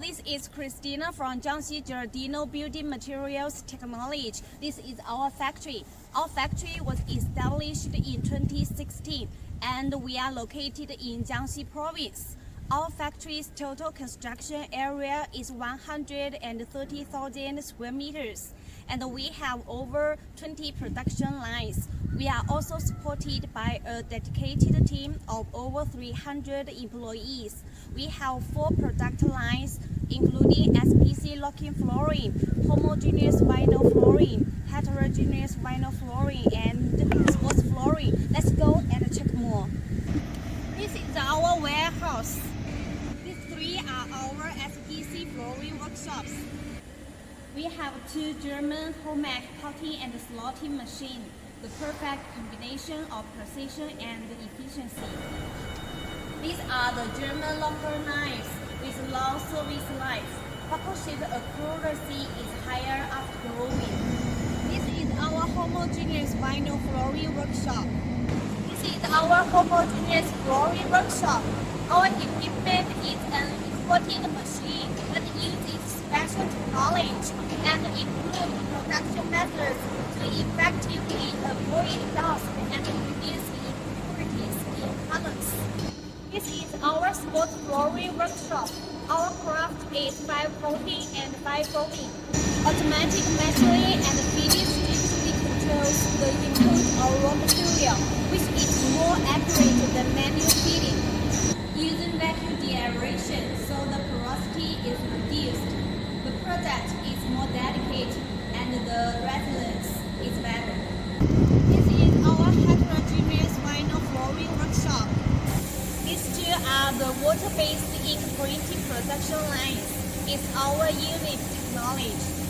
this is Christina from Jiangxi Gilardino Building Materials Technology. This is our factory. Our factory was established in 2016 and we are located in Jiangxi province. Our factory's total construction area is 130,000 square meters and we have over 20 production lines. We are also supported by a dedicated team of over 300 employees. We have 4 product lines including SPC locking flooring, homogeneous vinyl flooring, heterogeneous vinyl flooring, and sports flooring. Let's go and check more. This is our warehouse. These 3 are our SPC flooring workshops. We have 2 German homemade cutting and slotting machines, the perfect combination of precision and efficiency. These are the German locker knives with long service life. Buckle shape accuracy is higher after growing. This is our homogeneous vinyl flooring workshop. This is our homogeneous flooring workshop. Our equipment is an exported machine that uses special technology and improved production methods to effectively avoid dust and reduce impurities in colors. This is our sports flooring workshop. Our craft is 5 coating and 5 foaming. Automatic measuring and feeding strictly controls the input of raw material, which is more accurate than manual feeding. Using vacuum de-aeration, so the porosity is reduced. The product is more delicate and the resilience is better. This is our heterogeneous vinyl flooring workshop. These 2 are the water-based ink printing production lines. It's our unique technology.